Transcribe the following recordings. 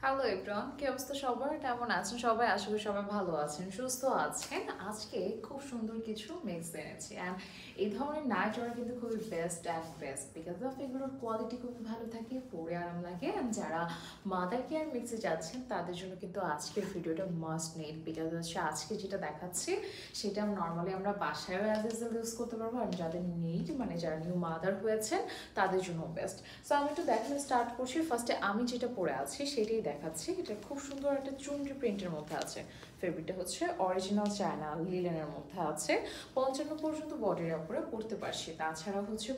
Hello everyone, কি অবস্থা সবার? কেমন আছেন সবাই? আশা করি সবাই ভালো আছেন, সুস্থ আছেন। আজকে খুব সুন্দর কিছু মিক্স এনেছি অ্যান্ড এই ধরনের নাইট ওয়ার কিন্তু খুবই বেস্ট বিকজ অফ এগুলোর কোয়ালিটি খুবই ভালো থাকে, পরে আরাম লাগে। অ্যান্ড যারা মাদার কেয়ার মিক্সে যাচ্ছেন তাদের জন্য কিন্তু আজকের ভিডিওটা মাস্ট নিড, বিকজ হচ্ছে আজকে যেটা দেখাচ্ছি সেটা নর্মালি আমরা বাসায়ও অ্যাজ ইউজুয়াল ইউজ করতে পারবো, আর যাদের নিড মানে যারা নিউ মাদার হয়েছেন তাদের জন্য বেস্ট। সো আমি একটু দেখানো স্টার্ট করছি। ফার্স্টে আমি যেটা পরে আছি সেটাই দেখাচ্ছি। এটা খুব সুন্দর একটা চুনরি প্রিন্টের মধ্যে আছে। ফেব্রিকটা হচ্ছে অরিজিনাল চায়না লিলেনের মধ্যে আছে। 55 পর্যন্ত বডির উপরে পরতে পারছি। তাছাড়া হচ্ছে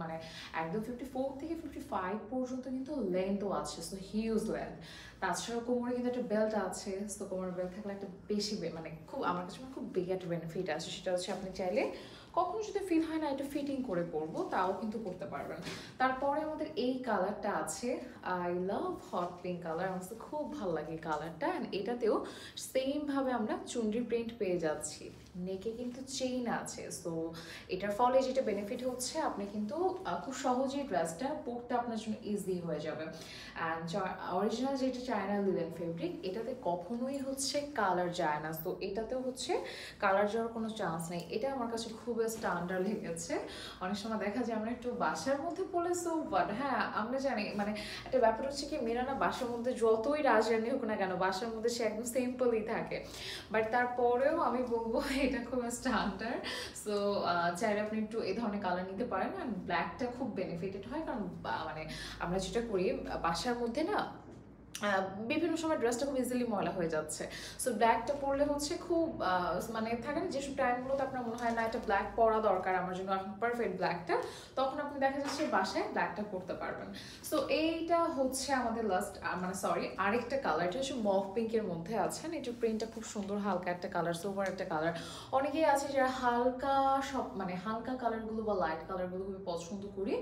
মানে একদম 54 থেকে 55 পর্যন্ত কিন্তু লেন্থও আছে, সো হিউজ লেন্থ। তাছাড়া কোমরে কিন্তু একটা বেল্ট আছে, সো কোমরের বেল্ট থাকলে একটা বেশি মানে খুব আমার কাছে খুব বিগ একটা বেনিফিট আছে। সেটা হচ্ছে আপনি চাইলে কখনো যদি ফিল হয় না এটা ফিটিং করে পরবো, তাও কিন্তু করতে পারবেন। তারপরে আমাদের এই কালারটা আছে, I love hot pink colour. আমার কাছে খুব ভালো লাগে এই কালারটা। অ্যান্ড এটাতেও সেমভাবে আমরা চুনরি প্রিন্ট পেয়ে যাচ্ছি। নেকে কিন্তু চেইন আছে, সো এটার ফলে যেটা বেনিফিট হচ্ছে আপনি কিন্তু খুব সহজেই ড্রেসটা পরতে আপনার জন্য ইজি হয়ে যাবে। অ্যান্ড অরিজিনাল যেটা চায়না লিলেন ফেব্রিক, এটাতে কখনোই হচ্ছে কালার যায় না, তো এটাতেও হচ্ছে কালার যাওয়ার কোনো চান্স নেই। এটা আমার কাছে খুব স্ট্যান্ডার্ড লেগেছে। অনেক সময় দেখা যায় আমরা একটু বাসার মধ্যে পড়লে সো বাট হ্যাঁ আমরা জানি মানে একটা ব্যাপার হচ্ছে কি, মেয়েরা না বাসার মধ্যে যতই রাজরানি হোক না কেন বাসার মধ্যে সে একদম সিম্পলই থাকে, বাট তারপরেও আমি বলবো এটা খুব স্ট্যান্ডার্ড। সো চাইলে আপনি একটু এই ধরনের কালার নিতে পারেন। অ্যান্ড ব্ল্যাকটা খুব বেনিফিটেড হয়, কারণ মানে আমরা যেটা করি বাসার মধ্যে না বিভিন্ন সময় ড্রেসটা খুব ইজিলি ময়লা হয়ে যাচ্ছে। সো ব্ল্যাকটা পরলে হচ্ছে খুব মানে থাকে না যেসব টাইমগুলোতে আপনার মনে হয় না এটা ব্ল্যাক পরা দরকার আমার জন্য এখন পারফেক্ট ব্ল্যাকটা, তখন আপনি দেখা যাচ্ছে বাসায় ব্ল্যাকটা পরতে পারবেন। সো এইটা হচ্ছে আমাদের লাস্ট মানে সরি আরেকটা কালার, এটা হচ্ছে মফ পিঙ্কের মধ্যে আছেন। এটার প্রিন্টটা খুব সুন্দর, হালকা একটা কালার, সোভার একটা কালার। অনেকেই আছে যারা হালকা সব মানে হালকা কালারগুলো বা লাইট কালারগুলো খুবই পছন্দ করি।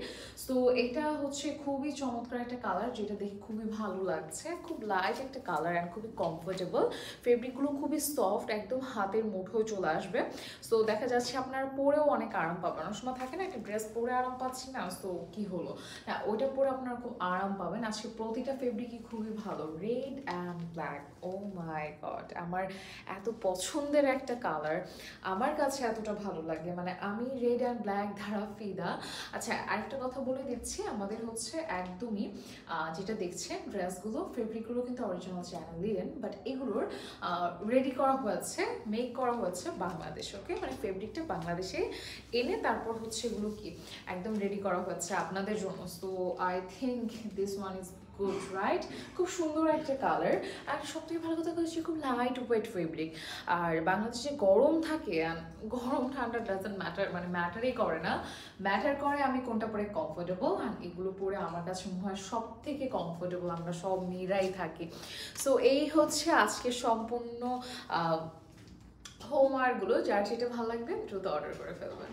সো এটা হচ্ছে খুবই চমৎকার একটা কালার, যেটা দেখে খুবই ভালো লাগছে। খুব লাইট একটা কালার অ্যান্ড খুবই কমফোর্টেবল। ফেব্রিকগুলো খুবই সফট, একদম হাতের মুঠোয় চলে আসবে। সো দেখা যাচ্ছে আপনারা পরেও অনেক আরাম পাবেন। অনেক সময় থাকে না একটা ড্রেস পরে আরাম পাচ্ছি না, সো কি হলো, হ্যাঁ ওইটা পরে আপনারা খুব আরাম পাবেন। আজকে প্রতিটা ফেব্রিকই খুবই ভালো। Red and black, oh my God, আমার এত পছন্দের একটা কালার, আমার কাছে এতটা ভালো লাগে, মানে আমি রেড অ্যান্ড ব্ল্যাক ধারা ফিদা। আচ্ছা আরেকটা কথা বলে দিচ্ছি, আমাদের হচ্ছে একদমই যেটা দেখছেন ড্রেসগুলো ফেব্রিকগুলো কিন্তু অরিজিনাল চায়না লিলেন, বাট এগুলোর রেডি করা হয়েছে, মেক করা হয়েছে বাংলাদেশে। ওকে, মানে ফেব্রিকটা বাংলাদেশে এনে তারপর হচ্ছে এগুলো কি একদম রেডি করা হয়েছে আপনাদের জন্য। So I think this one is good, right? খুব সুন্দর একটা কালার। আর সবথেকে ভালো কথা হচ্ছে খুব লাইট ওয়েট ফেব্রিক। আর বাংলাদেশে গরম থাকে, গরম ঠান্ডা ডাজেন্ট ম্যাটার, মানে ম্যাটারই করে না। ম্যাটার করে আমি কোনটা পরে কমফোর্টেবল, আর এগুলো পরে আমার কাছে মনে হয় সব থেকে কমফোর্টেবল আমরা সব মেয়েরাই থাকি। সো এই হচ্ছে আজকে সম্পূর্ণ হোমওয়ার্কগুলো। যার যেটা ভালো লাগবে দ্রুত অর্ডার করে ফেলবেন।